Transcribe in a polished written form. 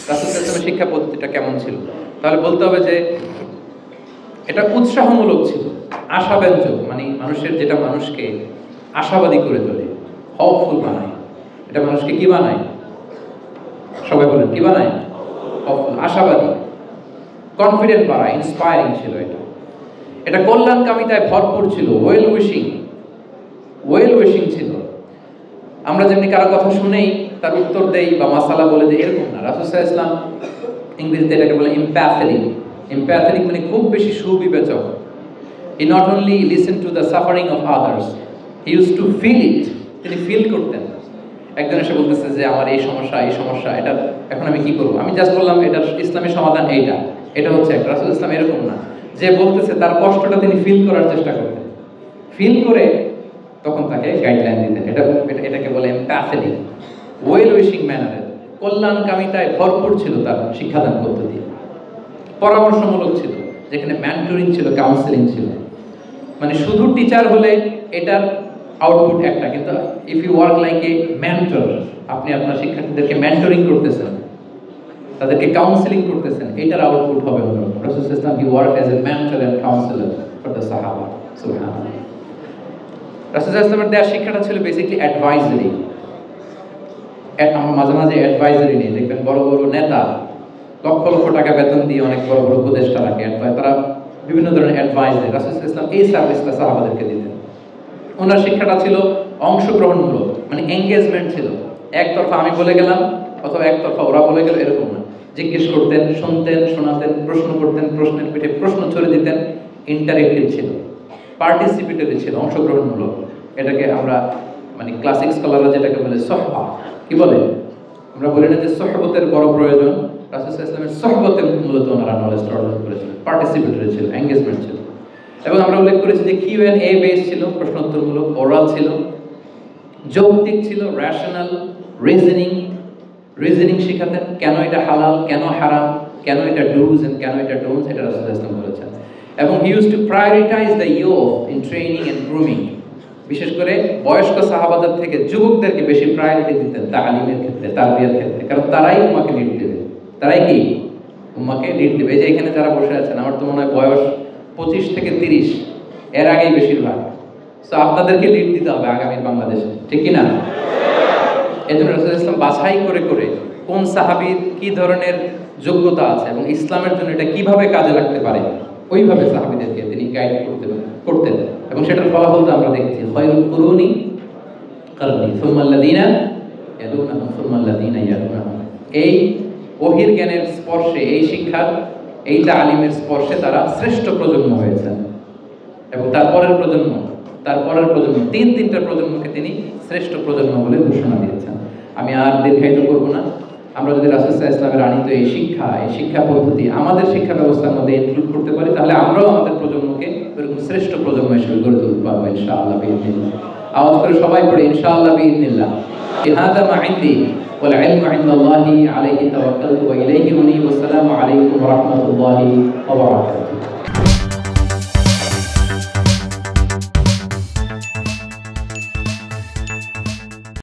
রাসূল সাল্লাল্লাহু আলাইহি ওয়াসাল্লামের শিক্ষা পদ্ধতিটা কেমন ছিল? তাহলে বলতে হবে যে এটা উৎসাহমূলক ছিল, আশাব্যঞ্জক, মানে মানুষের যেটা মানুষকে আশাবাদী করে তোলে, হোপফুল বানায়। এটা মানুষকে কি বানায়? সবাই বলেন কি বানায়? হোপফুল, আশাবাদী, কনফিডেন্ট বাড়ায়, ইন্সপায়ারিং ছিল এটা। এটা কল্যাণকামিতায় ভরপুর ছিল, ওয়েল উইশিং ছিল। আমরা যেমনি কারো কথা শুনেই তার উত্তর দেই বা মাসালা বলে দেই, এরকম না। রাসূল সাল্লাল্লাহু আলাইহি ওয়াসাল্লাম, ইংরেজিতে এটাকে বলে এমপ্যাথেটিক, মানে খুব বেশি সুবিবেচক। He not only listen to the suffering of others, he use to feel it. তিনি ফিল করতেন। একজন এসে বলতেছে যে আমার এই সমস্যা, এটা এখন আমি কি করব? আমি জাস্ট বললাম এটার ইসলামী সমাধান এইটা, এটা হচ্ছে একটা। রাসূল ইসলাম এরকম না, যে বলতেছে তার কষ্টটা তিনি ফিল করার চেষ্টা করতেন, ফিল করে তখন তাকে গাইডলাইন দিতেন। এটাকে বলে এমপ্যাথেটিক, ওয়েল উইশিং ম্যানারে, কল্যাণকামিতায় ভরপুর ছিল তার শিক্ষাদান পদ্ধতি। পরামর্শমূলক ছিল, যেখানে মেন্টরিং ছিল, কাউন্সেলিং ছিল। মানে শুধু টিচার হলে এটার আউটপুট একটা, কিন্তু if you work like a mentor, আপনি আপনার শিক্ষার্থীদেরকে মেন্টরিং করতেছেন, তাদেরকে কাউন্সেলিং করতেছেন, এটার আউটপুট হবে অন্যরকম। রাসূল সাল্লাল্লাহু আলাইহি ওয়াসাল্লাম he worked as a mentor and counsellor for the সাহাবা। সুবহানাল্লাহ। রাসূল সাল্লাল্লাহু আলাইহি ওয়াসাল্লামের দেওয়া শিক্ষাটা ছিল বেসিক্যালি অ্যাডভাইজারি। আমরা মাঝে মাঝে অ্যাডভাইজারি নিয়ে দেখবেন বড় বড় নেতা লক্ষ লক্ষ টাকা বেতন দিয়ে অনেক বড় বড় উপদেষ্টা রাখে, তারা বিভিন্ন ধরনের অ্যাডভাইস দেয়। রাসূল সাল্লাল্লাহু আলাইহি ওয়াসাল্লাম এই সার্ভিসটা সাহাবাদেরকে দিতেন। ওনার শিক্ষাটা ছিল অংশগ্রহণমূলক, মানে এঙ্গেজমেন্ট ছিল। একতরফা আমি বলে গেলাম অথবা একতরফা ওরা বলে গেল, এরকম না। জিজ্ঞেস করতেন, শুনতেন, শোনাতেন, প্রশ্ন করতেন, প্রশ্নের পিঠে প্রশ্ন ছড়ে দিতেন। ইন্টারেক্টিভ ছিল, পার্টিসিপেটরি ছিল, অংশগ্রহণমূলক। এটাকে আমরা মানে ক্লাসিক স্কলাররা যেটাকে বলে সহবা, কি বলে? আমরা বলি না যে সহবতের বড় প্রয়োজন? রাসূল সাল্লাল্লাহু আলাইহি ওয়াসাল্লামের সহবতে মূলত ওনারা নলেজটা অর্জন করেছিলেন, পার্টিসিপেটরি ছিল, এঙ্গেজমেন্ট ছিল। এবং আমরা উল্লেখ করেছি যে Q&A বেস ছিল, প্রশ্নোত্তরমূলক, ওরাল ছিল, যৌক্তিক ছিল, রেশনাল, রিজনিং শিখাতেন। কেন এটা হালাল, কেন হারাম, কেন এটা ডুজ এন্ড কেন এটা ডোন্টস, এটা রাসূল সাল্লাল্লাহু আলাইহি ওয়াসাল্লাম বলেছেন। এবং he use to prioritise the youth in training and grooming. বিশেষ করে বয়স্ক সাহাবাদের থেকে যুবকদেরকে বেশি প্রায়োরিটি দিতেন তালিমের ক্ষেত্রে, তারবিয়ার ক্ষেত্রে, কারণ তারাই উম্মাহকে লিড দেবে। তারাই কি উম্মাহকে লিড দেবে। এই যে এখানে যারা বসে আছেন, আমার তো মনে হয় বয়স 25 থেকে 30, এর আগেই বেশিরভাগ। সো আপনাদেরকে লিড দিতে হবে আগামী বাংলাদেশে, ঠিক কি না? এই জন্য রাসূল সাল্লাল্লাহু আলাইহি ওয়াসাল্লাম বাছাই করে করে কোন সাহাবীর কি ধরনের যোগ্যতা আছে এবং ইসলামের জন্য এটা কিভাবে কাজে লাগতে পারে, ওইভাবে সাহাবীদেরকে তিনি গাইড করতেন। এবং সেটার ফলাফল তো আমরা দেখেছি, খায়রুল কুরুনি কারনি সুম্মাল্লাযিনা ইয়ালুনাহুম সুম্মাল্লাযিনা ইয়ালুনাহুম। এই ওহীর জ্ঞানের স্পর্শে, এই শিক্ষার, এই তালিমের স্পর্শে তারা শ্রেষ্ঠ প্রজন্ম হয়েছেন। এবং তারপরের প্রজন্ম, তিনটা প্রজন্মকে তিনি শ্রেষ্ঠ প্রজন্ম বলে ঘোষণা দিয়েছেন। আমি আর দীর্ঘায়িত করব না। আমরা যদি রাসূল সাল্লাল্লাহু আলাইহি ওয়াসাল্লামের আনিত এই শিক্ষা পদ্ধতি আমাদের শিক্ষা ব্যবস্থার মধ্যে ইনক্লুড করতে পারি, তাহলে আমরাও আমাদের প্রজন্মকে এরকম শ্রেষ্ঠ প্রজন্ম হিসেবে গড়ে তুলতে পারবো ইনশাআল্লাহ বিইذنিল্লাহ। আওয়াজ করে সবাই পড়ে ইনশাআল্লাহ বিইذنিল্লাহ। হাযা মা ইনদি ওয়াল ইলমু ইনদাল্লাহি আলাইহি তাওয়াক্কালতু ওয়া ইলাইহি উনীব। আসসালামু আলাইকুম ওয়া রাহমাতুল্লাহি ওয়া বারাকাতুহু।